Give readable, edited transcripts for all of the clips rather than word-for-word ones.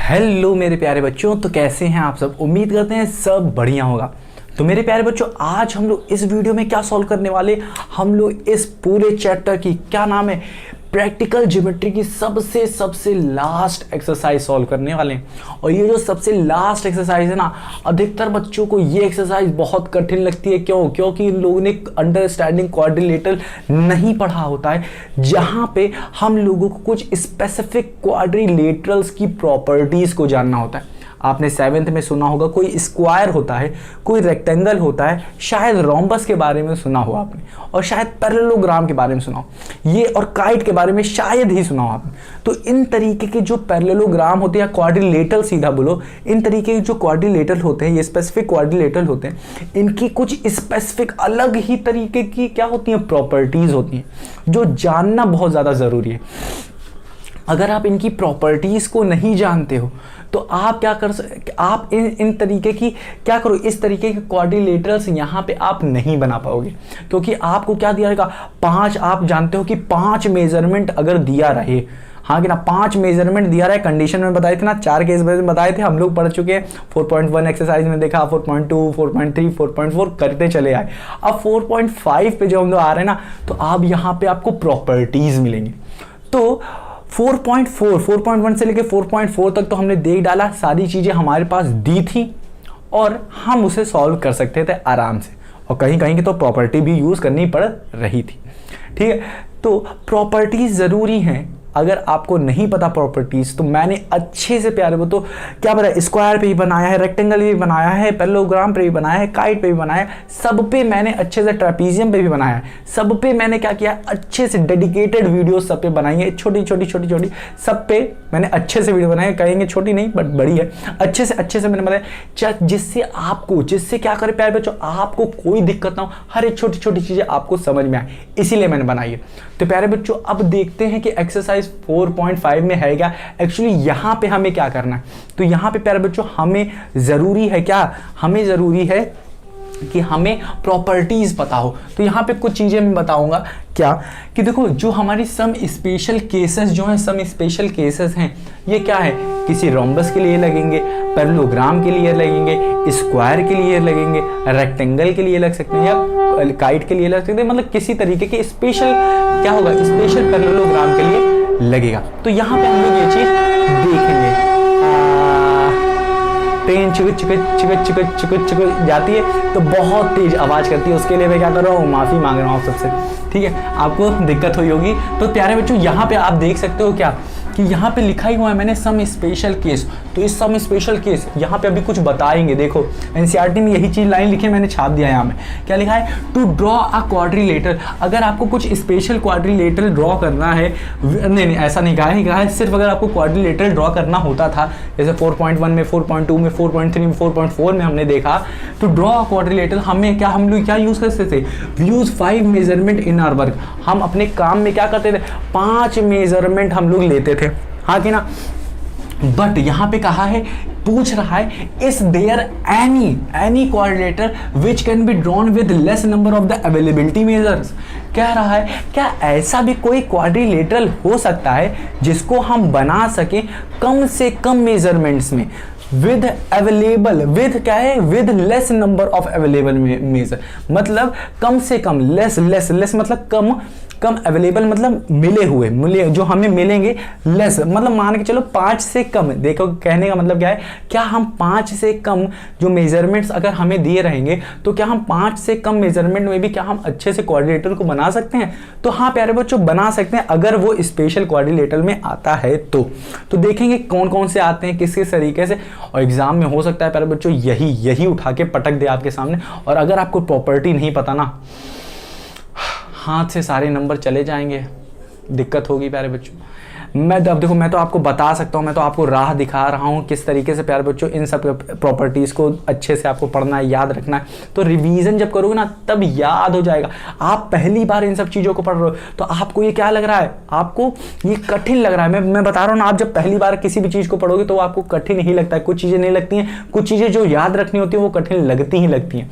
Hello मेरे प्यारे बच्चों, तो कैसे हैं आप सब। उम्मीद करते हैं सब बढ़िया होगा। तो मेरे प्यारे बच्चों, आज हम लोग इस वीडियो में क्या सॉल्व करने वाले, हम लोग इस पूरे चैप्टर की क्या नाम है, प्रैक्टिकल ज्योमेट्री की सबसे लास्ट एक्सरसाइज सॉल्व करने वाले हैं। और ये जो सबसे लास्ट एक्सरसाइज है ना, अधिकतर बच्चों को ये एक्सरसाइज बहुत कठिन लगती है। क्योंकि इन लोगों ने अंडरस्टैंडिंग क्वाड्रिलेटरल नहीं पढ़ा होता है, जहां पे हम लोगों को कुछ स्पेसिफिक क्वाड्रिलेटरल्स की प्रॉपर्टीज को जानना होता है। आपने 7th में सुना होगा, कोई स्क्वायर होता है, कोई रेक्टेंगल होता है, शायद रोम्बस के बारे में सुना हो आपने, और शायद पैरेललोग्राम के बारे में सुना हो, ये और काइट के बारे में शायद ही सुना हो आपने। तो इन तरीके के जो पैरेललोग्राम होते हैं या क्वाड्रिलेटरल, सीधा बोलो, इन तरीके के जो क्वाड्रिलेटरल होते हैं, ये स्पेसिफिक क्वाड्रिलेटरल होते हैं, इनकी कुछ स्पेसिफिक अलग ही तरीके की क्या होती हैं, प्रॉपर्टीज होती हैं, जो जानना बहुत ज़्यादा ज़रूरी है। अगर आप इनकी प्रॉपर्टीज को नहीं जानते हो तो आप क्या कर सकते, आप इन तरीके की क्या करो, इस तरीके के क्वाड्रिलेटरल्स यहाँ पे आप नहीं बना पाओगे। क्योंकि आपको क्या दिया रहेगा, 5, आप जानते हो कि 5 मेजरमेंट अगर दिया रहे, हाँ कि ना, 5 मेजरमेंट दिया रहा है, कंडीशन में बताए थे ना, 4 केस बताए थे, हम लोग पढ़ चुके हैं। 4.1 एक्सरसाइज में देखा, 4.2, 4.3, 4.4 करते चले आए। अब 4.5 पे जो हम लोग आ रहे हैं ना, तो आप यहाँ पे आपको प्रॉपर्टीज मिलेंगे। तो 4.1 से लेके 4.4 तक तो हमने देख डाला, सारी चीज़ें हमारे पास दी थी और हम उसे सॉल्व कर सकते थे आराम से, और कहीं कहीं की तो प्रॉपर्टी भी यूज़ करनी पड़ रही थी। ठीक है, तो प्रॉपर्टीज ज़रूरी हैं। अगर आपको नहीं पता प्रॉपर्टीज, तो मैंने अच्छे से प्यारे वो तो क्या पता, स्क्वायर पे भी बनाया है, रेक्टेंगल पे भी बनाया है, पैरेललोग्राम पे भी बनाया है, काइट पे भी बनाया है, सब पे मैंने अच्छे से, ट्रेपीजियम पे भी बनाया है, सब पे मैंने क्या किया, अच्छे से डेडिकेटेड वीडियो सब पे बनाई है, छोटी सब पे मैंने अच्छे से वीडियो बनाई है। कहेंगे छोटी नहीं बट बड़ी है, अच्छे से मैंने बनाया, जिससे क्या करे प्यारे बच्चों, आपको कोई दिक्कत ना हो, हर एक छोटी चीजें आपको समझ में आए, इसीलिए मैंने बनाई है। तो प्यारे बच्चों, अब देखते हैं कि एक्सरसाइज 4.5 में है क्या। एक्चुअली यहां पे हमें क्या करना है, तो यहां पे प्यारे बच्चों हमें जरूरी है क्या, हमें जरूरी है कि हमें प्रॉपर्टीज पता हो। तो यहाँ पे कुछ चीजें मैं बताऊंगा क्या, कि देखो जो हमारी सम स्पेशल केसेस जो हैं, सम स्पेशल केसेस हैं, ये क्या है, किसी रोम्बस के लिए लगेंगे, पैरेललोग्राम के लिए लगेंगे, स्क्वायर के लिए लगेंगे, रेक्टेंगल के लिए लग सकते हैं, या काइट के लिए लग सकते हैं, मतलब किसी तरीके के स्पेशल क्या होगा, स्पेशल पैरेललोग्राम के लिए लगेगा। तो यहाँ पे हम लोग ये चीज देखेंगे। ट्रेन चिकट जाती है तो बहुत तेज आवाज करती है, उसके लिए मैं क्या कर रहा हूँ, माफी मांग रहा हूँ आप सबसे। ठीक है, आपको दिक्कत हुई होगी। तो प्यारे बच्चों, यहाँ पे आप देख सकते हो क्या, कि यहाँ पे लिखा ही हुआ है मैंने सम स्पेशल केस। तो इस सम स्पेशल केस यहाँ पे अभी कुछ बताएंगे। देखो एनसीईआरटी में यही चीज लाइन लिखी है, मैंने छाप दिया है यहाँ में। क्या लिखा है, टू ड्रॉ अ क्वाड्रिलेटरल। अगर आपको कुछ स्पेशल क्वाड्रिलेटरल ड्रॉ करना है, नहीं ऐसा नहीं कहा है, सिर्फ अगर आपको क्वाड्रिलेटरल ड्रॉ करना होता था, जैसे 4.1 में, 4.2 में, 4.3 में, 4.4 में हमने देखा, तो ड्रॉ अ क्वाड्रिलेटरल हमें क्या, हम लोग क्या यूज करते थे, use 5 measurement in our work. हम अपने काम में क्या करते थे, 5 मेजरमेंट हम लोग लेते थे, हाँ कि ना। बट यहां पे कहा है, पूछ रहा है, is there any quadrilateral which can be drawn with less number of the availability measures. कह रहा है, क्या ऐसा भी कोई क्वाड्रिलेटरल हो सकता है जिसको हम बना सके कम से कम मेजरमेंट्स में, विद क्या है, with less number of available measure, मतलब कम से कम, लेस मतलब कम अवेलेबल मतलब मिले जो हमें मिलेंगे, लेस मतलब मान के चलो 5 से कम। देखो कहने का मतलब क्या है, क्या हम 5 से कम जो मेजरमेंट्स अगर हमें दिए रहेंगे, तो क्या हम 5 से कम मेजरमेंट में भी क्या हम अच्छे से क्वाड्रिलेटरल को बना सकते हैं। तो हाँ प्यारे बच्चों, बना सकते हैं, अगर वो स्पेशल क्वाड्रिलेटरल में आता है तो देखेंगे कौन कौन से आते हैं, किस किस तरीके से। और एग्जाम में हो सकता है प्यारे बच्चों यही उठा के पटक दे आपके सामने। और अगर आपको प्रॉपर्टी नहीं पता ना, हाथ से सारे नंबर चले जाएंगे, दिक्कत होगी प्यारे बच्चों। मैं देखो, मैं तो आपको बता सकता हूँ, मैं तो आपको राह दिखा रहा हूँ किस तरीके से प्यारे बच्चों इन सब प्रॉपर्टीज़ को अच्छे से आपको पढ़ना है, याद रखना है। तो रिवीजन जब करोगे ना, तब याद हो जाएगा। आप पहली बार इन सब चीज़ों को पढ़ रहे हो तो आपको ये क्या लग रहा है, आपको ये कठिन लग रहा है। मैं बता रहा हूँ ना, आप जब पहली बार किसी भी चीज़ को पढ़ोगे तो आपको कठिन ही लगता है। कुछ चीज़ें नहीं लगती हैं, कुछ चीज़ें जो याद रखनी होती है वो कठिन लगती हैं।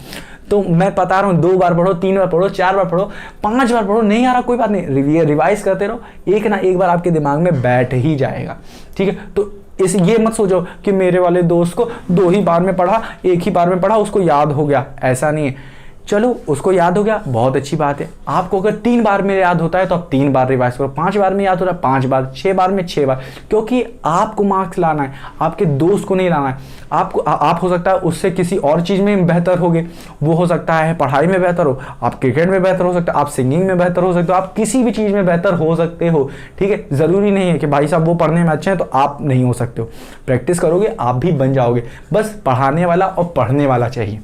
तो मैं बता रहा हूँ, 2 बार पढ़ो, 3 बार पढ़ो, 4 बार पढ़ो, 5 बार पढ़ो, नहीं आ रहा कोई बात नहीं, रिवाइज करते रहो, एक ना एक बार आपके दिमाग में बैठ ही जाएगा। ठीक है, तो इस ये मत सोचो कि मेरे वाले दोस्त को 2 ही बार में पढ़ा, 1 ही बार में पढ़ा, उसको याद हो गया, ऐसा नहीं है। चलो उसको याद हो गया, बहुत अच्छी बात है। आपको अगर 3 बार में याद होता है तो आप 3 बार रिवाइज करो, 5 बार में याद हो रहा है 5 बार, 6 बार में 6 बार, क्योंकि आपको मार्क्स लाना है, आपके दोस्त को नहीं लाना है। आपको आप हो सकता है उससे किसी और चीज़ में बेहतर होगे, वो हो सकता है पढ़ाई में बेहतर हो, आप क्रिकेट में बेहतर हो सकते हो, आप सिंगिंग में बेहतर हो सकते हो, आप किसी भी चीज़ में बेहतर हो सकते हो, ठीक है। ज़रूरी नहीं है कि भाई साहब वो पढ़ने में अच्छे हैं तो आप नहीं हो सकते हो। प्रैक्टिस करोगे आप भी बन जाओगे, बस पढ़ाने वाला और पढ़ने वाला चाहिए,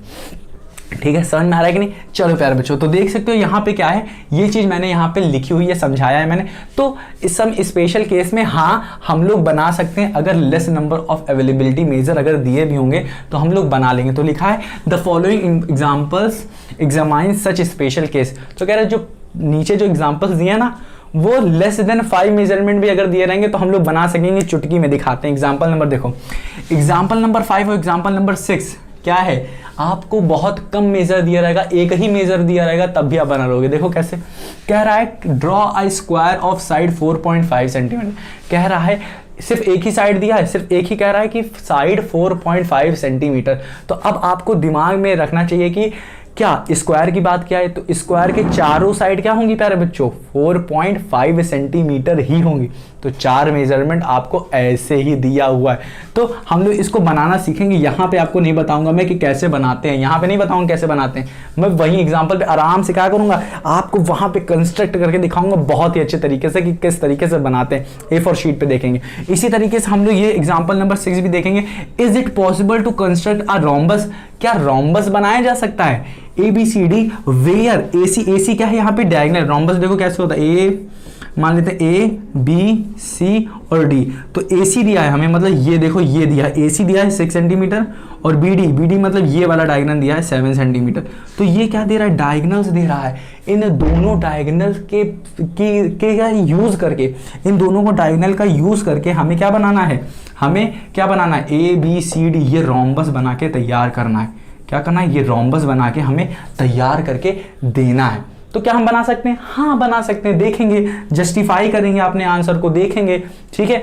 ठीक है। समझ में आ रहा है कि नहीं? चलो प्यारे बच्चों, तो देख सकते हो यहाँ पे क्या है, ये चीज़ मैंने यहाँ पे लिखी हुई है, समझाया है मैंने। तो इस सम स्पेशल केस में हाँ हम लोग बना सकते हैं, अगर less number of availability measure अगर दिए भी होंगे तो हम लोग बना लेंगे। तो लिखा है the following examples examine such special case. तो कह रहे हैं जो नीचे जो एग्जाम्पल्स दिए हैं ना, वो लेस देन 5 मेजरमेंट भी अगर दिए रहेंगे तो हम लोग बना सकेंगे। चुटकी में दिखाते हैं एग्जाम्पल नंबर, देखो एग्जाम्पल नंबर 5 और एग्जाम्पल नंबर 6 क्या है, आपको बहुत कम मेजर दिया रहेगा, एक ही मेजर दिया रहेगा तब भी आप बना लोगे। देखो कैसे कह रहा है, draw a square of side 4.5 centimetre. कह रहा है सिर्फ एक ही साइड दिया है, सिर्फ एक ही कह रहा है कि साइड 4.5 सेंटीमीटर। तो अब आपको दिमाग में रखना चाहिए कि क्या स्क्वायर की बात क्या है, तो स्क्वायर के चारों साइड क्या होंगी प्यारे बच्चों, 4.5 सेंटीमीटर ही होंगी। तो 4 मेजरमेंट आपको ऐसे ही दिया हुआ है। तो हम लोग इसको बनाना सीखेंगे। यहाँ पे आपको नहीं बताऊंगा मैं कि कैसे बनाते हैं, यहाँ पे नहीं बताऊंगा कैसे बनाते हैं, मैं वही एग्जाम्पल पे आराम से क्या करूंगा, आपको वहां पे कंस्ट्रक्ट करके दिखाऊंगा बहुत ही अच्छे तरीके से कि किस तरीके से बनाते हैं। A4 शीट पे देखेंगे। इसी तरीके से हम लोग ये एग्जाम्पल नंबर 6 भी देखेंगे। Is it possible to construct a rhombus, क्या रोम्बस बनाया जा सकता है, ABCD वेयर AC क्या है यहाँ पे डायगोनल। रोम्बस देखो कैसे होता है, ए मान लेते हैं ABC और D। तो AC दिया है हमें, मतलब ये देखो ये दिया है, AC दिया है 6 सेंटीमीटर और BD मतलब ये वाला डायगोनल दिया है 7 सेंटीमीटर। तो ये क्या दे रहा है, डायगोनल्स दे रहा है। इन दोनों डायगोनल्स के यूज करके, इन दोनों को डायगोनल का यूज करके हमें क्या बनाना है, हमें क्या बनाना है, ABCD ये रोम्बस बना के तैयार करना है। क्या करना है, ये रोम्बस बना के हमें तैयार करके देना है। तो क्या हम बना सकते हैं, हाँ बना सकते हैं, देखेंगे, जस्टिफाई करेंगे अपने आंसर को, देखेंगे, ठीक है।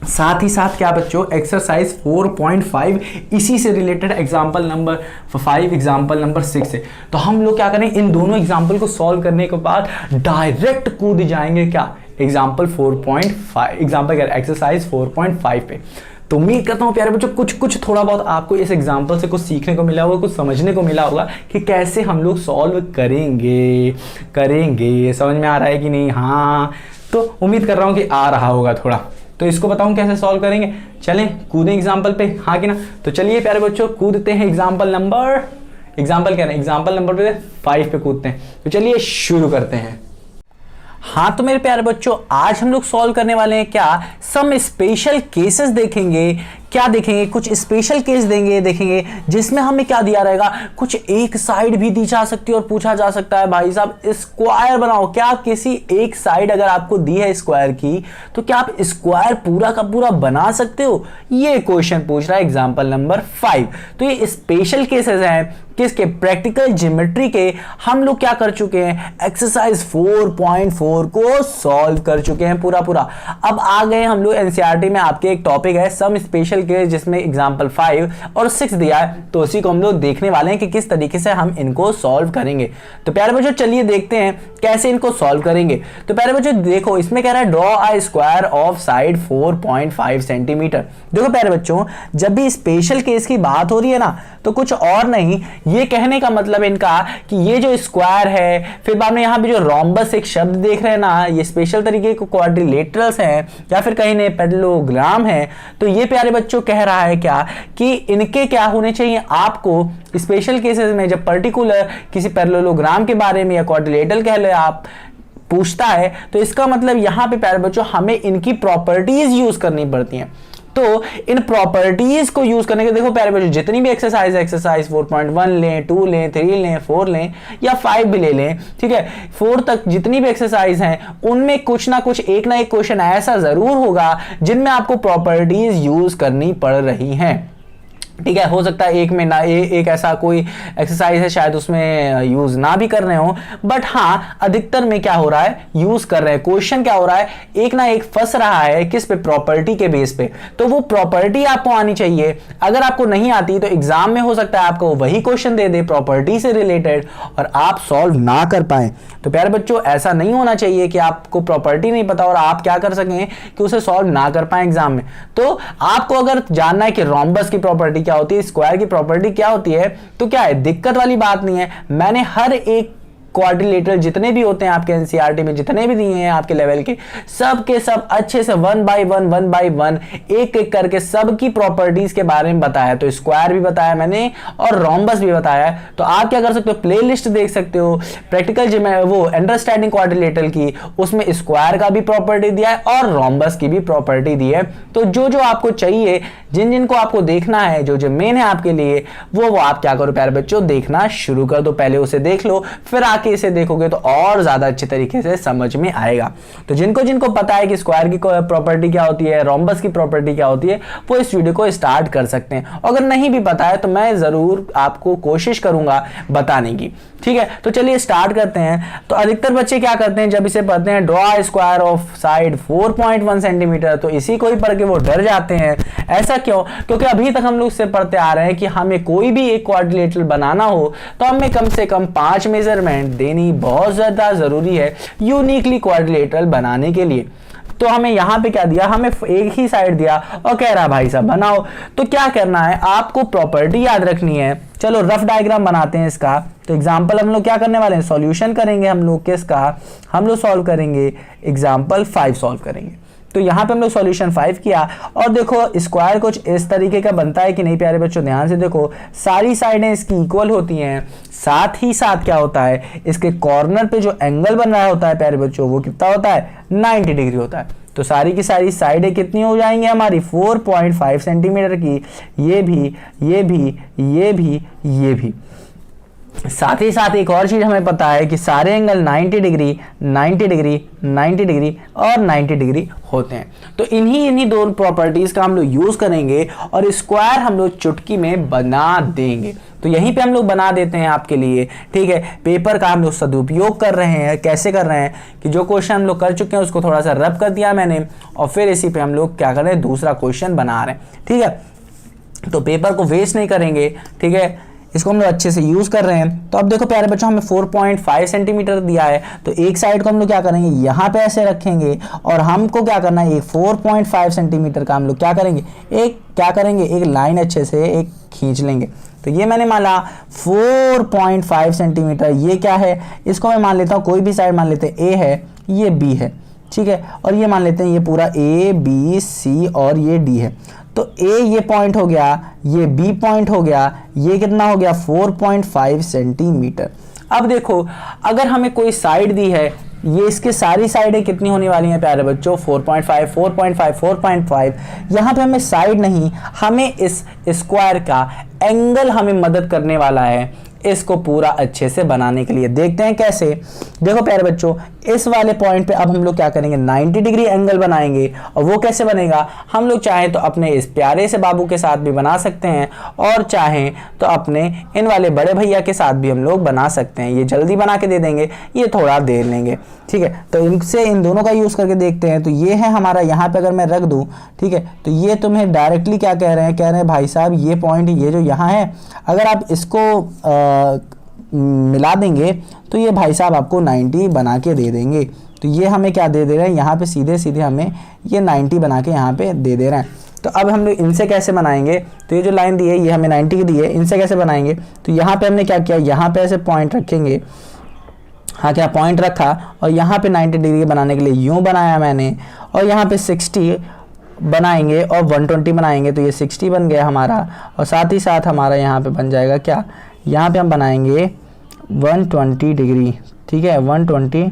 साथ ही साथ क्या बच्चों, एक्सरसाइज 4.5 इसी से related example number 5 example number 6 है। तो हम लोग क्या करें, इन दोनों एग्जाम्पल को सॉल्व करने के बाद डायरेक्ट कूद जाएंगे क्या, एग्जाम्पल 4.5 एग्जाम्पल क्या, एक्सरसाइज 4.5 पे। तो उम्मीद करता हूँ प्यारे बच्चों कुछ थोड़ा बहुत आपको इस एग्जाम्पल से कुछ सीखने को मिला होगा, कुछ समझने को मिला होगा कि कैसे हम लोग सॉल्व करेंगे। समझ में आ रहा है कि नहीं? हाँ, तो उम्मीद कर रहा हूँ कि आ रहा होगा थोड़ा। तो इसको बताऊँ कैसे सॉल्व करेंगे, चलें कूदें एग्जाम्पल पे, हाँ कि ना। तो चलिए प्यारे बच्चों कूदते हैं एग्जाम्पल नंबर 5 पे कूदते हैं। तो चलिए शुरू करते हैं। हाँ तो मेरे प्यारे बच्चों, आज हम लोग सॉल्व करने वाले हैं क्या, सम स्पेशल केसेस देखेंगे। क्या देखेंगे, कुछ स्पेशल केस देखेंगे जिसमें हमें क्या दिया रहेगा, कुछ एक साइड भी दी जा सकती है और पूछा जा सकता है भाई साहब स्क्वायर बनाओ। क्या किसी एक साइड अगर आपको दी है स्क्वायर की, तो क्या आप स्क्वायर पूरा का पूरा बना सकते हो, ये क्वेश्चन पूछ रहा है एग्जाम्पल नंबर 5। तो ये स्पेशल केसेस हैं किसके, प्रैक्टिकल ज्योमेट्री के। हम लोग क्या कर चुके हैं, एक्सरसाइज 4.4 को सॉल्व कर चुके हैं पूरा। अब आ गए हम लोग एनसीईआरटी में, आपके एक टॉपिक है सम स्पेशल केस जिसमें एग्जाम्पल 5 और 6 दिया है। तो उसी को हम लोग देखने वाले हैं कि किस तरीके से हम इनको सॉल्व करेंगे। तो प्यारे बच्चों चलिए देखते हैं कैसे इनको सॉल्व करेंगे। तो प्यारे बच्चों देखो, इसमें कह रहा है draw a square of side 4.5 centimetre. देखो प्यारे बच्चों, जब भी स्पेशल केस की बात हो रही है ना, तो कुछ और नहीं, ये कहने का मतलब इनका कि ये जो स्क्वायर है, फिर बाद में यहाँ पे जो रोम्बस एक शब्द देख रहे हैं ना, ये स्पेशल तरीके के क्वाड्रिलेटरल्स हैं या फिर कहीं ने पैरेललोग्राम है। तो ये प्यारे बच्चों कह रहा है क्या कि इनके क्या होने चाहिए, आपको स्पेशल केसेस में जब पर्टिकुलर किसी पैरेललोग्राम के बारे में या क्वाड्रिलेटरल कह ले आप पूछता है, तो इसका मतलब यहाँ पे प्यारे बच्चों हमें इनकी प्रॉपर्टीज यूज करनी पड़ती हैं। तो इन प्रॉपर्टीज को यूज करने के देखो प्यारे बच्चों, जितनी भी एक्सरसाइज 4.1 लें, 2 लें, 3 लें, 4 लें या 5 भी ले लें, ठीक है, 4 तक जितनी भी एक्सरसाइज हैं उनमें कुछ ना कुछ एक ना एक क्वेश्चन ऐसा जरूर होगा जिनमें आपको प्रॉपर्टीज यूज करनी पड़ रही हैं। ठीक है। हो सकता है एक में ना एक ऐसा कोई एक्सरसाइज है शायद उसमें यूज ना भी कर रहे हो, बट हाँ अधिकतर में क्या हो रहा है यूज कर रहे हैं। क्वेश्चन क्या हो रहा है, एक ना एक फंस रहा है किस पे, प्रॉपर्टी के बेस पे। तो वो प्रॉपर्टी आपको आनी चाहिए। अगर आपको नहीं आती तो एग्जाम में हो सकता है आपको वही क्वेश्चन दे दे प्रॉपर्टी से रिलेटेड और आप सॉल्व ना कर पाए। तो प्यारे बच्चों ऐसा नहीं होना चाहिए कि आपको प्रॉपर्टी नहीं पता और आप क्या कर सकें कि उसे सॉल्व ना कर पाए एग्जाम में। तो आपको अगर जानना है कि रोम्बस की प्रॉपर्टी क्या होती है, स्क्वायर की प्रॉपर्टी क्या होती है, तो क्या है, दिक्कत वाली बात नहीं है। मैंने हर एक क्वाड्रिलेटरल जितने भी होते हैं आपके एनसीईआरटी में जितने भी दिए हैं आपके लेवल के, सब के सब अच्छे से 1 बाय 1 एक एक करके सबकी प्रॉपर्टीज के बारे में बताया। तो स्क्वायर भी बताया मैंने और रोम्बस भी बताया है। तो आप क्या कर सकते हो, प्लेलिस्ट देख सकते हो प्रैक्टिकल जिम वो अंडरस्टैंडिंग क्वाड्रिलेटरल की, उसमें स्क्वायर का भी प्रॉपर्टी दिया है और रोम्बस की भी प्रॉपर्टी दी है। तो जो जो आपको चाहिए, जिन जिनको आपको देखना है, जो जो मेन है आपके लिए, वो आप क्या करो प्यारे बच्चों, देखना शुरू कर दो। पहले उसे देख लो, फिर आके इसे देखोगे तो और ज्यादा अच्छे तरीके से समझ में आएगा। तो जिनको जिनको पता है कि स्क्वायर की प्रॉपर्टी क्या होती है, रोम्बस की प्रॉपर्टी क्या होती है, वो इस वीडियो को स्टार्ट कर सकते हैं। अगर नहीं भी पता है तो मैं जरूर आपको कोशिश करूंगा बताने की। ठीक है, तो चलिए स्टार्ट करते हैं। तो अधिकतर बच्चे क्या करते हैं जब इसे पढ़ते हैं, draw square of side 4.1 centimetre, तो इसी को ही पढ़ के वो डर जाते हैं। ऐसा क्यों? क्योंकि अभी तक हम लोग इससे पढ़ते आ रहे हैं कि हमें कोई भी एक क्वाड्रिलेटरल बनाना हो तो हमें कम से कम 5 मेजरमेंट देनी बहुत ज्यादा जरूरी है यूनिकली क्वाड्रिलेटरल बनाने के लिए। तो हमें यहां पे क्या दिया, हमें एक ही साइड दिया और कह रहा भाई साहब बनाओ। तो क्या करना है, आपको प्रॉपर्टी याद रखनी है। चलो रफ डायग्राम बनाते हैं इसका। तो एग्जांपल हम लोग क्या करने वाले हैं, सॉल्यूशन करेंगे हम लोग किसका, हम लोग सॉल्व करेंगे एग्जांपल 5 सॉल्व करेंगे। तो यहाँ पे हम लोग सॉल्यूशन 5 किया और देखो स्क्वायर कुछ इस तरीके का बनता है कि नहीं प्यारे बच्चों, ध्यान से देखो सारी साइडें इसकी इक्वल होती हैं। साथ ही साथ क्या होता है, इसके कॉर्नर पे जो एंगल बन रहा होता है प्यारे बच्चों, वो कितना होता है, 90 डिग्री होता है। तो सारी की सारी साइडें कितनी हो जाएंगी हमारी, 4.5 सेंटीमीटर की। ये भी, ये भी, ये भी, ये भी। साथ ही साथ एक और चीज हमें पता है कि सारे एंगल 90 डिग्री, 90 डिग्री, 90 डिग्री और 90 डिग्री होते हैं। तो इन्हीं दोनों प्रॉपर्टीज का हम लोग यूज करेंगे और स्क्वायर हम लोग चुटकी में बना देंगे। तो यहीं पे हम लोग बना देते हैं आपके लिए। ठीक है, पेपर का हम लोग सदुपयोग कर रहे हैं। कैसे कर रहे हैं कि जो क्वेश्चन हम लोग कर चुके हैं उसको थोड़ा सा रब कर दिया मैंने और फिर इसी पे हम लोग क्या कर रहे हैं, दूसरा क्वेश्चन बना रहे हैं। ठीक है, तो पेपर को वेस्ट नहीं करेंगे। ठीक है, इसको हम लोग अच्छे से यूज कर रहे हैं। तो अब देखो प्यारे बच्चों, हमें 4.5 सेंटीमीटर दिया है। तो एक साइड को हम लोग क्या करेंगे, यहाँ पे ऐसे रखेंगे और हमको क्या करना है, एक 4.5 सेंटीमीटर का हम लोग क्या करेंगे, एक लाइन अच्छे से एक खींच लेंगे। तो ये मैंने माना 4.5 सेंटीमीटर। ये क्या है, इसको मैं मान लेता हूँ, कोई भी साइड मान लेते हैं, ए है, ये बी है। ठीक है, और ये मान लेते हैं ये पूरा ए बी सी और ये डी है। तो ए ये पॉइंट हो गया, ये बी पॉइंट हो गया, ये कितना हो गया 4.5 सेंटीमीटर। अब देखो अगर हमें कोई साइड दी है, ये इसके सारी साइडें कितनी होने वाली हैं प्यारे बच्चों, 4.5 4.5 4.5। यहाँ पे हमें साइड नहीं, हमें इस स्क्वायर का एंगल हमें मदद करने वाला है इसको पूरा अच्छे से बनाने के लिए। देखते हैं कैसे। देखो प्यारे बच्चों, इस वाले पॉइंट पे अब हम लोग क्या करेंगे, 90 डिग्री एंगल बनाएंगे। और वो कैसे बनेगा, हम लोग चाहें तो अपने इस प्यारे से बाबू के साथ भी बना सकते हैं और चाहें तो अपने इन वाले बड़े भैया के साथ भी हम लोग बना सकते हैं। ये जल्दी बना के दे देंगे, ये थोड़ा देर लेंगे। ठीक है, तो इनसे इन दोनों का यूज करके देखते हैं। तो ये है हमारा, यहाँ पे अगर मैं रख दूं, ठीक है, तो ये तुम्हें डायरेक्टली क्या कह रहे हैं भाई साहब ये पॉइंट ये जो यहाँ है, अगर आप इसको मिला देंगे तो ये भाई साहब आपको 90 बना के दे देंगे। तो ये हमें क्या दे रहे हैं, यहाँ पे सीधे सीधे हमें ये 90 बना के यहाँ पे दे रहे हैं। तो अब हम लोग इनसे कैसे बनाएंगे, तो ये जो लाइन दी है ये हमें 90 की दी है, इनसे कैसे बनाएंगे। तो यहाँ पे हमने क्या किया, यहाँ पे ऐसे पॉइंट रखेंगे। हाँ, क्या पॉइंट रखा और यहाँ पे 90 डिग्री बनाने के लिए यूं बनाया मैंने, और यहाँ पे 60 बनाएंगे और 120 बनाएंगे। तो ये 60 बन गया हमारा, और साथ ही साथ हमारा यहाँ पे बन जाएगा क्या, यहाँ पे हम बनाएंगे 120 डिग्री। ठीक है, 120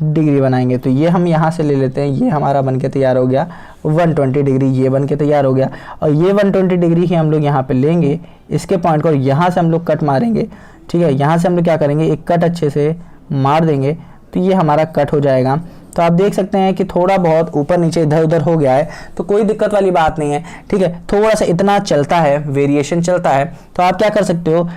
डिग्री बनाएंगे। तो ये हम यहाँ से ले लेते हैं, ये हमारा बन के तैयार हो गया 120 डिग्री, ये बन के तैयार हो गया। और ये 120 डिग्री ही हम लोग यहाँ पे लेंगे, इसके पॉइंट को, और यहाँ से हम लोग कट मारेंगे। ठीक है, यहाँ से हम लोग क्या करेंगे, एक कट अच्छे से मार देंगे। तो ये हमारा कट हो जाएगा। तो आप देख सकते हैं कि थोड़ा बहुत ऊपर नीचे इधर उधर हो गया है, तो कोई दिक्कत वाली बात नहीं है, ठीक है। थोड़ा सा इतना चलता है, वेरिएशन चलता है, तो आप क्या कर सकते हो,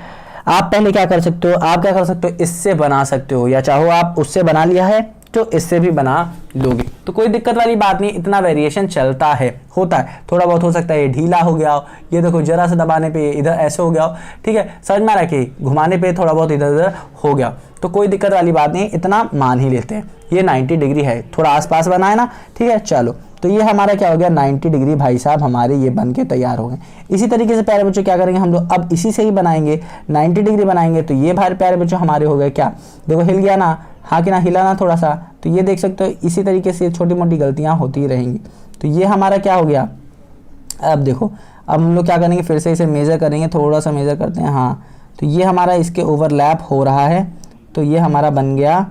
आप पहले क्या कर सकते हो, आप क्या कर सकते हो, इससे बना सकते हो, या चाहो आप उससे बना लिया है तो इससे भी बना लोगे, तो कोई दिक्कत वाली बात नहीं। इतना वेरिएशन चलता है, होता है, थोड़ा बहुत हो सकता है ये ढीला हो गया हो, ये देखो जरा सा दबाने पे इधर ऐसे हो गया हो, ठीक है, समझ में आ रहा है कि घुमाने पे थोड़ा बहुत इधर उधर हो गया, तो कोई दिक्कत वाली बात नहीं, इतना मान ही लेते हैं। ये 90 डिग्री है, थोड़ा आसपास बना है ना, ठीक है। चलो, तो ये हमारा क्या हो गया, 90 डिग्री भाई साहब हमारे ये बन के तैयार हो गए। इसी तरीके से प्यारे बच्चों क्या करेंगे हम लोग, अब इसी से ही बनाएंगे, 90 डिग्री बनाएंगे, तो ये भाई प्यारे बच्चों हमारे हो गए क्या, देखो हिल गया ना, हाँ कि ना, हिला ना थोड़ा सा, तो ये देख सकते हो। इसी तरीके से छोटी मोटी गलतियां होती ही रहेंगी। तो ये हमारा क्या हो गया, अब देखो, अब हम लोग क्या करेंगे, फिर से इसे मेज़र करेंगे, थोड़ा सा मेज़र करते हैं, हाँ, तो ये हमारा इसके ओवरलैप हो रहा है, तो ये हमारा बन गया।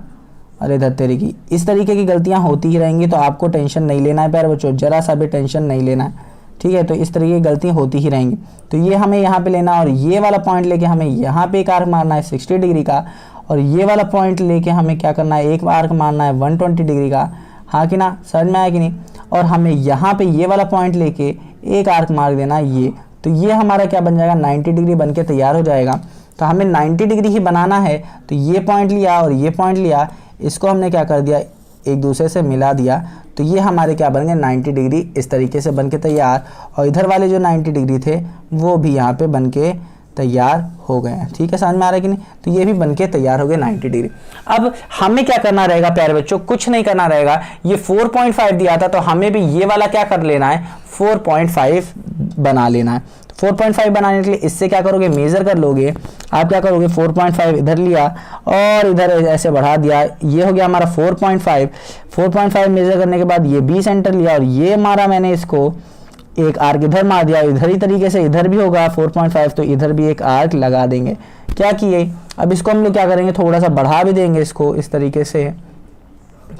अरे इधर तेरे की, इस तरीके की गलतियां होती ही रहेंगी, तो आपको टेंशन नहीं लेना है प्यारे बच्चों, जरा सा भी टेंशन नहीं लेना है, ठीक है। तो इस तरीके की गलतियां होती ही रहेंगी। तो ये हमें यहाँ पे लेना, और ये वाला पॉइंट लेके हमें यहाँ पे एक आर्क मारना है 60 डिग्री का, और ये वाला पॉइंट लेके हमें क्या करना है, एक आर्क मारना है 120 डिग्री का, हाँ कि ना, समझ में आया कि नहीं। और हमें यहाँ पे ये वाला पॉइंट लेके एक आर्क मार देना ये, तो ये हमारा क्या बन जाएगा, 90 डिग्री बन के तैयार हो जाएगा। तो हमें 90 डिग्री ही बनाना है, तो ये पॉइंट लिया और ये पॉइंट लिया, इसको हमने क्या कर दिया, एक दूसरे से मिला दिया, तो ये हमारे क्या बन गए, 90 डिग्री इस तरीके से बन के तैयार। और इधर वाले जो 90 डिग्री थे वो भी यहाँ पे बन के तैयार हो गए हैं, ठीक है, समझ में आ रहा है कि नहीं। तो ये भी बन के तैयार हो गए 90 डिग्री। अब हमें क्या करना रहेगा प्यारे बच्चों, कुछ नहीं करना रहेगा, ये 4.5 दिया था, तो हमें भी ये वाला क्या कर लेना है, 4.5 बना लेना है। 4.5 बनाने के लिए इससे क्या करोगे, मेजर कर लोगे, आप क्या करोगे, 4.5 इधर लिया और इधर ऐसे बढ़ा दिया, ये हो गया हमारा 4.5। 4.5 मेजर करने के बाद ये 20 सेंटर लिया, और ये मारा मैंने इसको, एक आर्क इधर मार दिया, इधर ही तरीके से इधर भी होगा 4.5, तो इधर भी एक आर्क लगा देंगे। क्या किए, अब इसको हम लोग क्या करेंगे, थोड़ा सा बढ़ा भी देंगे इसको इस तरीके से,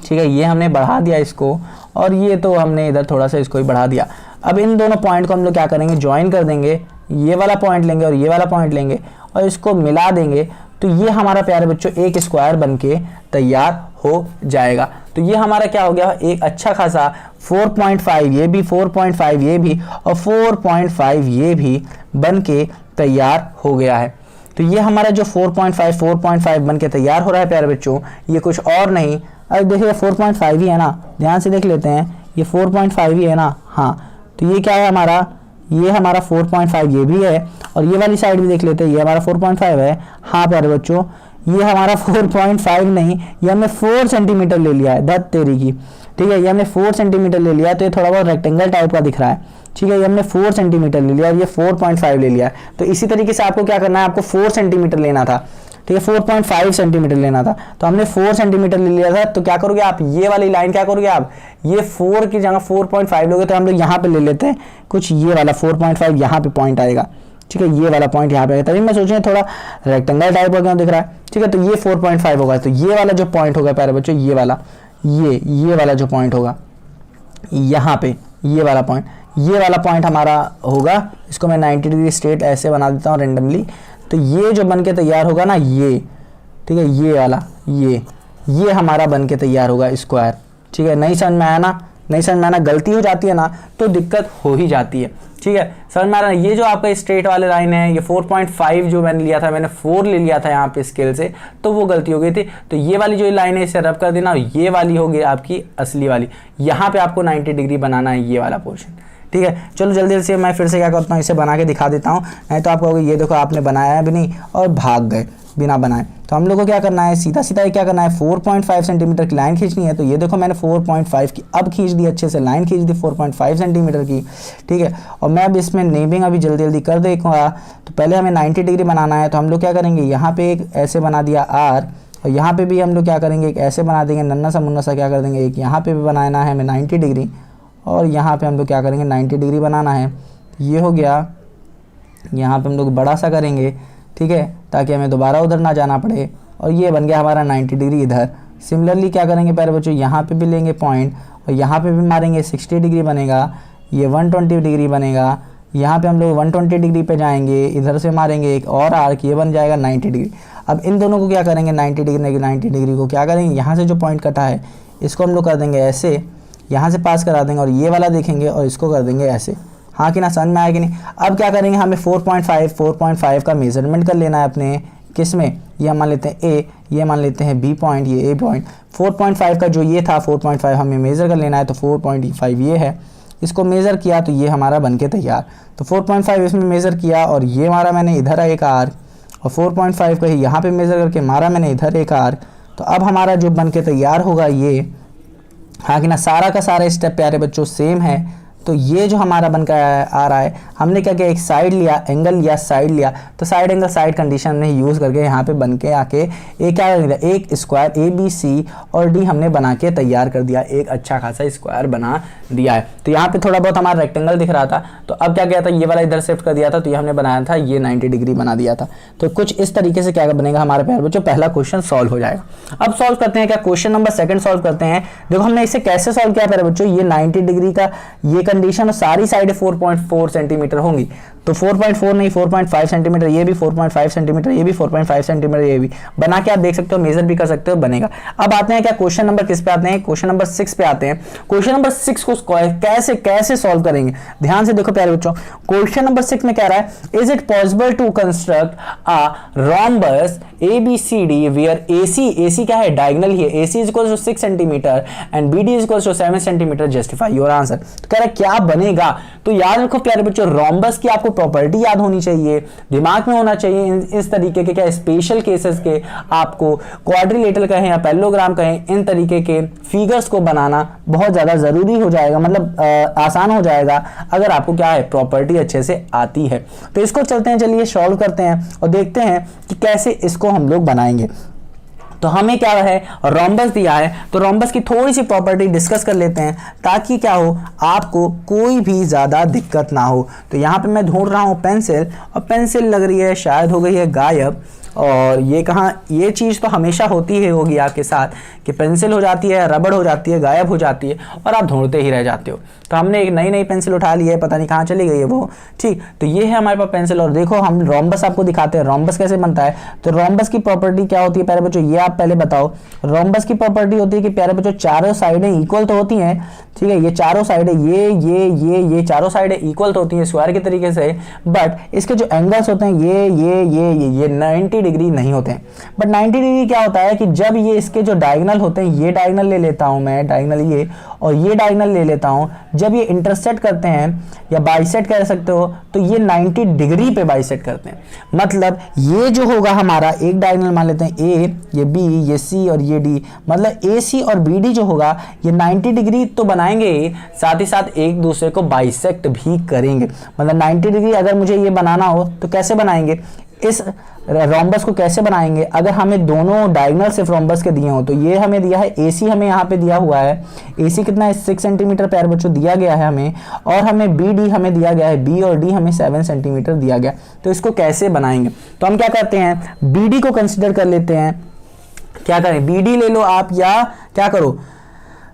ठीक है, ये हमने बढ़ा दिया इसको, और ये तो हमने इधर थोड़ा सा इसको ही बढ़ा दिया। अब इन दोनों पॉइंट को हम लोग क्या करेंगे, ज्वाइन कर देंगे, ये वाला पॉइंट लेंगे और ये वाला पॉइंट लेंगे और इसको मिला देंगे, तो ये हमारा प्यारे बच्चों एक स्क्वायर बन के तैयार हो जाएगा। तो ये हमारा क्या हो गया, एक अच्छा खासा 4.5 ये भी, 4.5 ये भी और 4.5 ये भी बन के तैयार हो गया है। तो ये हमारा जो 4.5 बन के तैयार हो रहा है प्यारे बच्चों, ये कुछ और नहीं, अब देखिए 4.5 ही है ना, ध्यान से देख लेते हैं, ये 4.5 ही है ना, हाँ, तो ये क्या है हमारा, ये हमारा 4.5 ये भी है, और ये वाली साइड भी देख लेते हैं, ये हमारा 4.5 है, हाँ प्यारे बच्चों, ये हमारा 4.5 नहीं, ये हमने 4 सेंटीमीटर ले लिया है, दत्त तेरी की, ठीक है, ये हमने 4 सेंटीमीटर ले लिया, तो ये थोड़ा बहुत रेक्टेंगल टाइप का दिख रहा है, ठीक है, ये हमने 4 सेंटीमीटर ले लिया और ये 4.5 ले लिया। तो इसी तरीके से आपको क्या करना है, आपको 4 सेंटीमीटर लेना था, ठीक है, 4.5 सेंटीमीटर लेना था, तो हमने 4 सेंटीमीटर ले लिया था। तो क्या करोगे आप, ये वाली लाइन क्या करोगे आप, ये 4 की जगह 4.5 लोगे, तो हम लोग यहाँ पे ले लेते हैं कुछ, ये वाला 4.5 यहाँ पे पॉइंट आएगा, ठीक है, ये वाला पॉइंट यहाँ पे आएगा, तभी मैं सोच रहा थोड़ा रेक्टेंगल टाइप का क्यों दिख रहा है, ठीक है। तो ये 4.5 होगा, तो ये वाला जो पॉइंट होगा प्यारे बच्चों, ये वाला, ये वाला जो पॉइंट होगा यहाँ पे, ये वाला पॉइंट हमारा होगा, इसको मैं 90 डिग्री स्ट्रेट ऐसे बना देता हूँ रेंडमली। तो ये जो बन के तैयार होगा ना, ये, ठीक है, ये वाला, ये हमारा बन के तैयार होगा स्क्वायर, ठीक है। नहीं समझ में आया ना, नहीं समझ में आना, गलती हो जाती है ना तो दिक्कत हो ही जाती है, ठीक है, समझ में आ रहा है। ये जो आपका स्ट्रेट वाले लाइन है, ये 4.5 जो मैंने लिया था, मैंने 4 ले लिया था यहाँ पे स्केल से, तो वो गलती हो गई थी। तो ये वाली जो लाइन है इसे रब कर देना, और ये वाली होगी आपकी असली वाली, यहाँ पे आपको 90 डिग्री बनाना है ये वाला पोर्शन, ठीक है। चलो जल्दी से मैं फिर से क्या करता हूँ, इसे बना के दिखा देता हूँ, नहीं तो आप कहोगे ये देखो आपने बनाया भी नहीं और भाग गए बिना बनाए। तो हम लोग को क्या करना है, सीधा सीधा क्या करना है, 4.5 सेंटीमीटर की लाइन खींचनी है। तो ये देखो मैंने 4.5 की अब खींच दी, अच्छे से लाइन खींच दी 4.5 सेंटीमीटर की, ठीक है। और मैं अब इसमें नेमिंग अभी जल्दी जल्दी कर देखूँगा। तो पहले हमें 90 डिग्री बनाना है, तो हम लोग क्या करेंगे, यहाँ पे एक ऐसे बना दिया आर, और यहाँ पे भी हम लोग क्या करेंगे, एक ऐसे बना देंगे, नन्ना सा मुन्ना सा क्या कर देंगे, एक यहाँ पे भी बनाना है हमें 90 डिग्री, और यहाँ पे हम लोग क्या करेंगे 90 डिग्री बनाना है। ये हो गया, यहाँ पे हम लोग बड़ा सा करेंगे, ठीक है, ताकि हमें दोबारा उधर ना जाना पड़े। और ये बन गया हमारा 90 डिग्री इधर। सिमिलरली क्या करेंगे प्यारे बच्चों, यहाँ पे भी लेंगे पॉइंट और यहाँ पे भी मारेंगे, 60 डिग्री बनेगा, ये 120 डिग्री बनेगा। यहाँ पे हम लोग 120 डिग्री पे जाएंगे, इधर से मारेंगे एक और आर्क, ये बन जाएगा 90 डिग्री। अब इन दोनों को क्या करेंगे, 90 डिग्री को क्या करेंगे, यहाँ से जो पॉइंट कटा है इसको हम लोग कर देंगे ऐसे, यहाँ से पास करा देंगे और ये वाला देखेंगे और इसको कर देंगे ऐसे। हाँ कि ना, समझ में आया कि नहीं। अब क्या करेंगे, हमें 4.5 का मेजरमेंट कर लेना है अपने किस में, ये मान लेते हैं ए, ये मान लेते हैं बी पॉइंट, ये ए पॉइंट। 4.5 का जो ये था 4.5 हमें मेज़र कर लेना है, तो 4.5 ये है, इसको मेज़र किया तो ये हमारा बनके तैयार। तो 4.5 इसमें मेज़र किया और ये मारा मैंने इधर एक आर्क, और 4.5 का ही यहाँ पे मेज़र करके मारा मैंने इधर एक आर्क। तो अब हमारा जो बनके तैयार होगा ये, हाँ कि ना, सारा का सारा स्टेप प्यारे बच्चों सेम है। तो ये जो हमारा बनकर आ रहा है, हमने क्या किया, एक साइड लिया, एंगल लिया, साइड लिया, तो साइड एंगल साइड कंडीशन हमने यूज़ करके यहाँ पे बन के आके एक क्या कर दिया, एक स्क्वायर ए बी सी और डी हमने बना के तैयार कर दिया, एक अच्छा खासा स्क्वायर बना दिया है। तो यहाँ पे थोड़ा बहुत हमारा रेक्टेंगल दिख रहा था, तो अब क्या किया था, ये वाला इधर शिफ्ट कर दिया था, तो ये हमने बनाया था, ये 90 डिग्री बना दिया था। तो कुछ इस तरीके से क्या बनेगा हमारे प्यारे बच्चों, पहला क्वेश्चन सॉल्व हो जाएगा। अब सॉल्व करते हैं क्या, क्वेश्चन नंबर 2 सॉल्व करते हैं। देखो हमने इसे कैसे सॉल्व किया प्यारे बच्चों, ये 90 डिग्री का ये कंडीशन और सारी साइड 4.4 सेंटीमीटर होंगी, तो 4.4 नहीं 4.5 सेंटीमीटर, ये भी 4.5 सेंटीमीटर, ये भी 4.5 सेंटीमीटर, ये भी बना के आप देख सकते हो, मेजर भी कर सकते हो, बनेगा। अब आते हैं क्या क्वेश्चन नंबर किस पे आते हैं, क्वेश्चन नंबर 6 पे आते हैं। क्वेश्चन नंबर 6 को कैसे कैसे सॉल्व करेंगे, ध्यान से देखो प्यारे बच्चों। क्वेश्चन नंबर 6 में कह रहा है, is it possible to construct a rhombus ABCD where AC क्या है, डायगोनल ही है, AC is equal to 6 centimetre and BD is equal to 7 centimetre, justify your answer. तो कह रहा है क्या बनेगा, तो याद रखो प्यारे बच्चों, रोम्बस की आपको प्रॉपर्टी याद होनी चाहिए, दिमाग में होना चाहिए। इस तरीके के क्या स्पेशल केसेस के आपको क्वाड्रिलेटरल कहें या पैरेललोग्राम कहें, इन तरीके के फिगर्स को बनाना बहुत ज़्यादा ज़रूरी हो जाएगा, मतलब आसान हो जाएगा अगर आपको क्या है प्रॉपर्टी अच्छे से आती है। तो इसको चलते हैं, चलिए सॉल्व करते हैं और देखते हैं कि कैसे इसको हम लोग बनाएंगे। तो हमें क्या है, रोम्बस दिया है, तो रोम्बस की थोड़ी सी प्रॉपर्टी डिस्कस कर लेते हैं ताकि क्या हो, आपको कोई भी ज़्यादा दिक्कत ना हो। तो यहाँ पे मैं ढूंढ रहा हूँ पेंसिल, और पेंसिल लग रही है शायद हो गई है गायब। और ये कहाँ, ये चीज़ तो हमेशा होती है होगी आपके साथ कि पेंसिल हो जाती है, रबड़ हो जाती है, गायब हो जाती है और आप ढूंढते ही रह जाते हो। तो हमने एक नई पेंसिल उठा ली है, पता नहीं कहाँ चली गई है वो, ठीक। तो ये है हमारे पास पेंसिल, और देखो हम रोम्बस आपको दिखाते हैं, रोम्बस कैसे बनता है। तो रोम्बस की प्रॉपर्टी क्या होती है प्यारे बच्चों, ये आप पहले बताओ। रोम्बस की प्रॉपर्टी होती है कि प्यारे बच्चों चारों साइडें इक्वल तो होती हैं, ठीक है, ये चारों साइडें ये चारों साइडें इक्वल तो होती हैं स्क्वायर के तरीके से, बट इसके जो एंगल्स होते हैं ये 90 डिग्री नहीं होते हैं। बट 90 डिग्री क्या होता है कि जब ये इसके जो डायगोनल होते हैं, ये डायगोनल ले लेता हूं मैं, डायगोनल ये और ये डायगोनल ले लेता हूं, जब ये इंटरसेक्ट करते हैं या बाइसेक्ट कर सकते हो, तो ये 90 डिग्री पे बाइसेक्ट करते हैं। मतलब ये जो होगा हमारा एक डायगोनल मान लेते हैं ए, ये बी, ये सी और ये डी, मतलब ए सी और बी डी जो होगा ये 90 डिग्री तो बनाएंगे ही, साथ ही साथ एक दूसरे को बाइसेक्ट भी करेंगे। मतलब 90 डिग्री अगर मुझे ये बनाना हो तो कैसे बनाएंगे, इस रोम्बस को कैसे बनाएंगे, अगर हमें दोनों डायगोनल सिर्फ रोम्बस के दिए हो, तो ये हमें दिया है AC, हमें यहाँ पे दिया हुआ है AC कितना है 6 सेंटीमीटर प्यारे बच्चों दिया गया है हमें, और हमें BD हमें दिया गया है, B और D हमें 7 सेंटीमीटर दिया गया। तो इसको कैसे बनाएंगे, तो हम क्या करते हैं, BD को कंसिडर कर लेते हैं। क्या करें, BD ले लो आप, या क्या करो,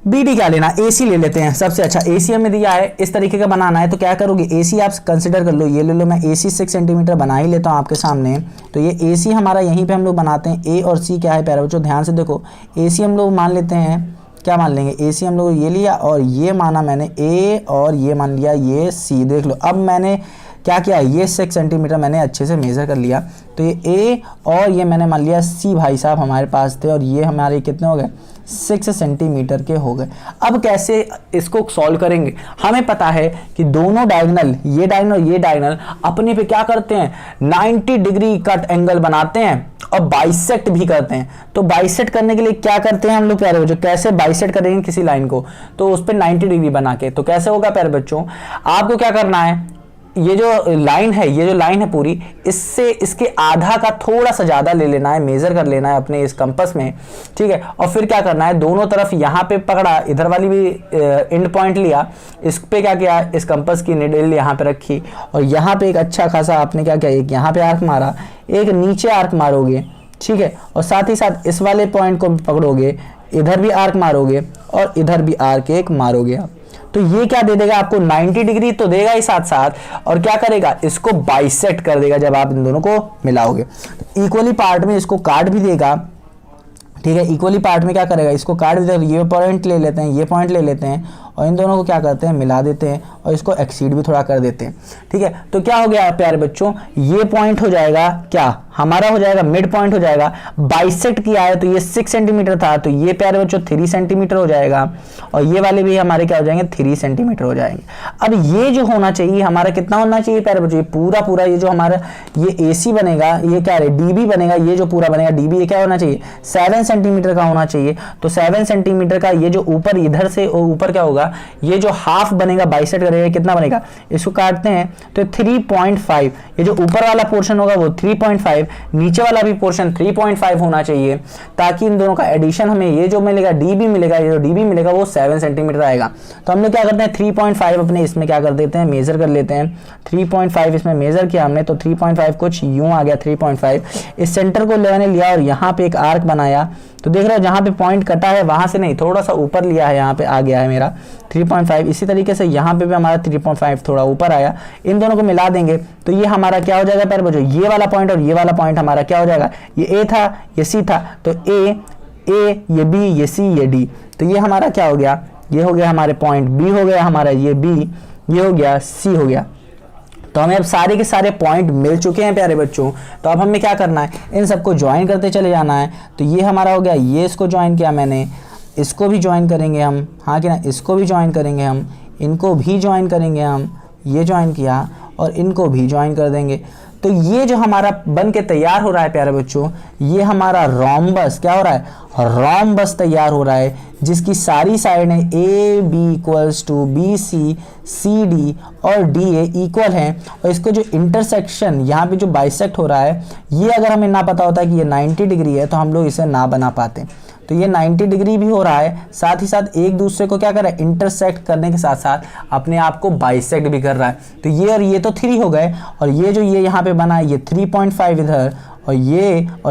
BD क्या लेना, AC ले लेते हैं सबसे अच्छा। AC हमें दिया है, इस तरीके का बनाना है, तो क्या करोगे, AC आप कंसिडर कर लो, ये ले लो, मैं AC 6 सेंटीमीटर बना ही लेता हूँ आपके सामने। तो ये AC हमारा यहीं पे हम लोग बनाते हैं। A और C क्या है प्यारे बच्चों, ध्यान से देखो, AC हम लोग मान लेते हैं, क्या मान लेंगे, AC हम लोग ये लिया और ये माना मैंने A और ये मान लिया ये C। देख लो अब मैंने क्या किया, ये 6 सेंटीमीटर मैंने अच्छे से मेज़र कर लिया, तो ये A और ये मैंने मान लिया C भाई साहब हमारे पास थे, और ये हमारे कितने हो गए, 6 सेंटीमीटर के हो गए। अब कैसे इसको सॉल्व करेंगे, हमें पता है कि दोनों डायगोनल, ये डायगोनल अपने पे क्या करते हैं, 90 डिग्री कट एंगल बनाते हैं और बाइसेक्ट भी करते हैं। तो बाइसेक्ट करने के लिए क्या करते हैं हम लोग प्यारे बच्चों, कैसे बाइसेक्ट करेंगे किसी लाइन को, तो उस पर 90 डिग्री बना के। तो कैसे होगा प्यारे बच्चों, आपको क्या करना है, ये जो लाइन है पूरी, इससे इसके आधा का थोड़ा सा ज़्यादा ले लेना है, मेज़र कर लेना है अपने इस कंपास में, ठीक है। और फिर क्या करना है, दोनों तरफ यहाँ पे पकड़ा, इधर वाली भी एंड पॉइंट लिया, इस पे क्या किया, इस कंपास की निडल यहाँ पे रखी, और यहाँ पे एक अच्छा खासा आपने क्या किया, एक यहाँ पे आर्क मारा, एक नीचे आर्क मारोगे, ठीक है, और साथ ही साथ इस वाले पॉइंट को पकड़ोगे, इधर भी आर्क मारोगे और इधर भी आर्क एक मारोगे आप। तो ये क्या दे देगा आपको, 90 डिग्री तो देगा ही साथ साथ, और क्या करेगा, इसको बाइसेक्ट कर देगा जब आप इन दोनों को मिलाओगे। तो इक्वली पार्ट में इसको काट भी देगा, ठीक है। इक्वली पार्ट में क्या करेगा, इसको काट देते हैं, ये पॉइंट ले लेते हैं, ये पॉइंट ले लेते हैं और इन दोनों को क्या करते हैं, मिला देते हैं और इसको एक्सीड भी थोड़ा कर देते हैं। ठीक है, तो क्या हो गया प्यारे बच्चों, ये पॉइंट हो जाएगा क्या, हमारा हो जाएगा मिड पॉइंट हो जाएगा। बाइसेक्ट किया है तो ये 6 सेंटीमीटर था, तो ये प्यारे बच्चों 3 सेंटीमीटर हो जाएगा और ये वाले भी हमारे क्या हो जाएंगे, 3 सेंटीमीटर हो जाएंगे। अब ये जो होना चाहिए हमारा कितना होना चाहिए प्यारे बच्चों, ये पूरा ये जो हमारा ये AC बनेगा, ये क्या है DB बनेगा, ये जो पूरा बनेगा DB, ये क्या होना चाहिए 7 सेंटीमीटर का होना चाहिए। तो 7 सेंटीमीटर का ये जो ऊपर इधर से ऊपर क्या होगा, ये जो हाफ बनेगा बाइसेक्ट करेगा, कितना बनेगा, इसको काटते हैं तो 3.5, ये जो ऊपर वाला पोर्शन होगा वो 3.5, नीचे वाला भी पोर्शन 3.5 होना चाहिए, ताकि इन दोनों का एडिशन हमें ये जो मिलेगा DB मिलेगा, ये जो DB मिलेगा वो 7 सेंटीमीटर आएगा। तो हम लोग क्या करते हैं 3.5 अपने इसमें क्या कर देते हैं, मेजर कर लेते हैं। 3.5 इसमें मेजर किया हमने तो 3.5 कुछ यूं आ गया 3.5। इस सेंटर को मैंने लिया और यहाँ पे एक आर्क बनाया, तो देख रहे हो जहाँ पे पॉइंट कटा है वहां से नहीं, थोड़ा सा ऊपर लिया है, यहाँ पे आ गया है मेरा 3.5। इसी तरीके से यहाँ पे भी हमारा 3.5 थोड़ा ऊपर आया। इन दोनों को मिला देंगे तो ये हमारा क्या हो जाएगा प्यारे बच्चों, ये वाला पॉइंट और ये वाला पॉइंट हमारा क्या हो जाएगा, ये A था ये C था, तो A ये B ये C ये D, तो ये हमारा क्या हो गया, ये हो गया हमारे पॉइंट B हो गया हमारा, ये B ये हो गया C हो गया। तो हमें अब सारे के सारे पॉइंट मिल चुके हैं प्यारे बच्चों। तो अब हमें क्या करना है, इन सबको ज्वाइन करते चले जाना है। तो ये हमारा हो गया, ये इसको ज्वाइन किया मैंने, इसको भी ज्वाइन करेंगे हम, हाँ कि ना, इसको भी ज्वाइन करेंगे हम, इनको भी ज्वाइन करेंगे हम, ये ज्वाइन किया और इनको भी ज्वाइन कर देंगे। तो ये जो हमारा बन के तैयार हो रहा है प्यारे बच्चों, ये हमारा रोम्बस क्या हो रहा है, रोम्बस तैयार हो रहा है, जिसकी सारी साइड है AB equals to BC CD और DA इक्वल है। और इसको जो इंटरसेक्शन यहाँ पे जो बाइसेक्ट हो रहा है, ये अगर हमें ना पता होता है कि ये 90 डिग्री है तो हम लोग इसे ना बना पाते। तो ये 90 डिग्री भी हो रहा है, साथ ही साथ एक दूसरे को क्या कर रहा है, इंटरसेक्ट करने के साथ साथ अपने आप को बाइसेक्ट भी कर रहा है। तो ये और ये तो 3 हो गए, और ये जो ये यहाँ पे बना है ये 3.5 इधर, और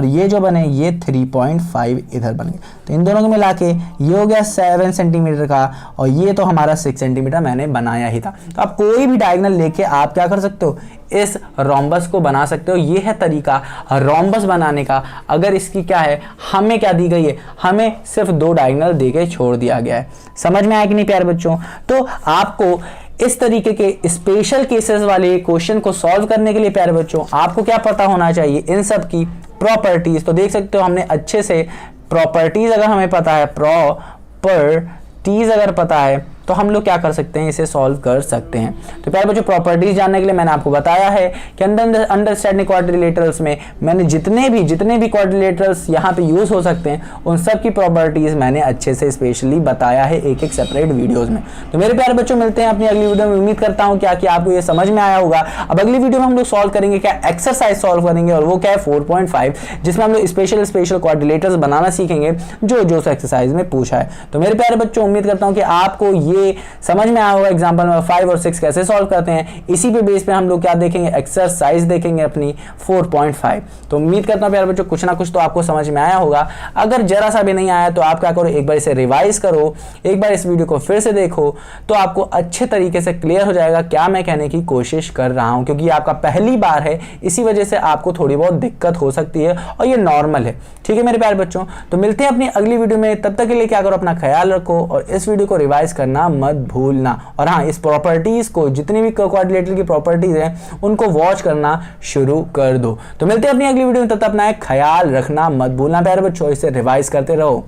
ये जो बने ये 3.5 इधर बन गए। तो इन दोनों को मिला के ये हो गया 7 सेंटीमीटर का, और ये तो हमारा 6 सेंटीमीटर मैंने बनाया ही था। तो आप कोई भी डायगोनल लेके आप क्या कर सकते हो, इस रोम्बस को बना सकते हो। ये है तरीका रोम्बस बनाने का। अगर इसकी क्या है, हमें क्या दी गई है, हमें सिर्फ 2 डायगोनल दे के छोड़ दिया गया है। समझ में आया कि नहीं प्यारे बच्चों। तो आपको इस तरीके के स्पेशल केसेस वाले क्वेश्चन को सॉल्व करने के लिए प्यारे बच्चों आपको क्या पता होना चाहिए, इन सब की प्रॉपर्टीज। तो देख सकते हो हमने अच्छे से प्रॉपर्टीज अगर हमें पता है, प्रॉपर्टीज अगर पता है तो हम लोग क्या कर सकते हैं, इसे सॉल्व कर सकते हैं। तो प्यारे बच्चों प्रॉपर्टीज जानने के लिए मैंने आपको बताया है कि अंडरस्टैंडिंग क्वाड्रिलेटरल्स में मैंने जितने भी क्वाड्रिलेटरल्स यहाँ पे यूज हो सकते हैं उन सब की प्रॉपर्टीज मैंने अच्छे से स्पेशली बताया है एक एक सेपरेट वीडियोज में। तो मेरे प्यारे बच्चों मिलते हैं अपनी अगली वीडियो में। उम्मीद करता हूँ कि आपको ये समझ में आया होगा। अब अगली वीडियो में हम लोग सॉल्व करेंगे क्या, एक्सरसाइज सॉल्व करेंगे, और वो क्या है 4.5, जिसमें हम लोग स्पेशल क्वाड्रिलेटरल्स बनाना सीखेंगे जो एक्सरसाइज में पूछा है। तो मेरे प्यारे बच्चों उम्मीद करता हूँ कि आपको ये समझ में आया होगा एग्जांपल नंबर 5 और 6 कैसे सॉल्व करते हैं। इसी पे बेस पे हम लोग क्या देखेंगे, एक्सरसाइज देखेंगे अपनी 4.5। तो उम्मीद करता हूं प्यारे बच्चों कुछ ना कुछ तो आपको समझ में आया होगा। अगर जरा सा भी नहीं आया तो आप क्या करो, एक बार इसे रिवाइज करो, एक बार इस वीडियो को फिर से देखो, तो आपको अच्छे तरीके से क्लियर हो जाएगा क्या मैं कहने की कोशिश कर रहा हूं। क्योंकि आपका पहली बार है, इसी वजह से आपको थोड़ी बहुत दिक्कत हो सकती है और ये नॉर्मल है। ठीक है मेरे प्यारे बच्चों, तो मिलते हैं अपनी अगली वीडियो में। तब तक के लिए क्या करो, अपना ख्याल रखो और इस वीडियो को रिवाइज करना मत भूलना। और हाँ, इस प्रॉपर्टीज को, जितनी भी क्वाड्रिलेटरल की प्रॉपर्टीज हैं उनको वॉच करना शुरू कर दो। तो मिलते हैं अपनी अगली वीडियो में, तब तक अपना ख्याल रखना मत भूलना प्यारे बच्चों, इसे रिवाइज करते रहो।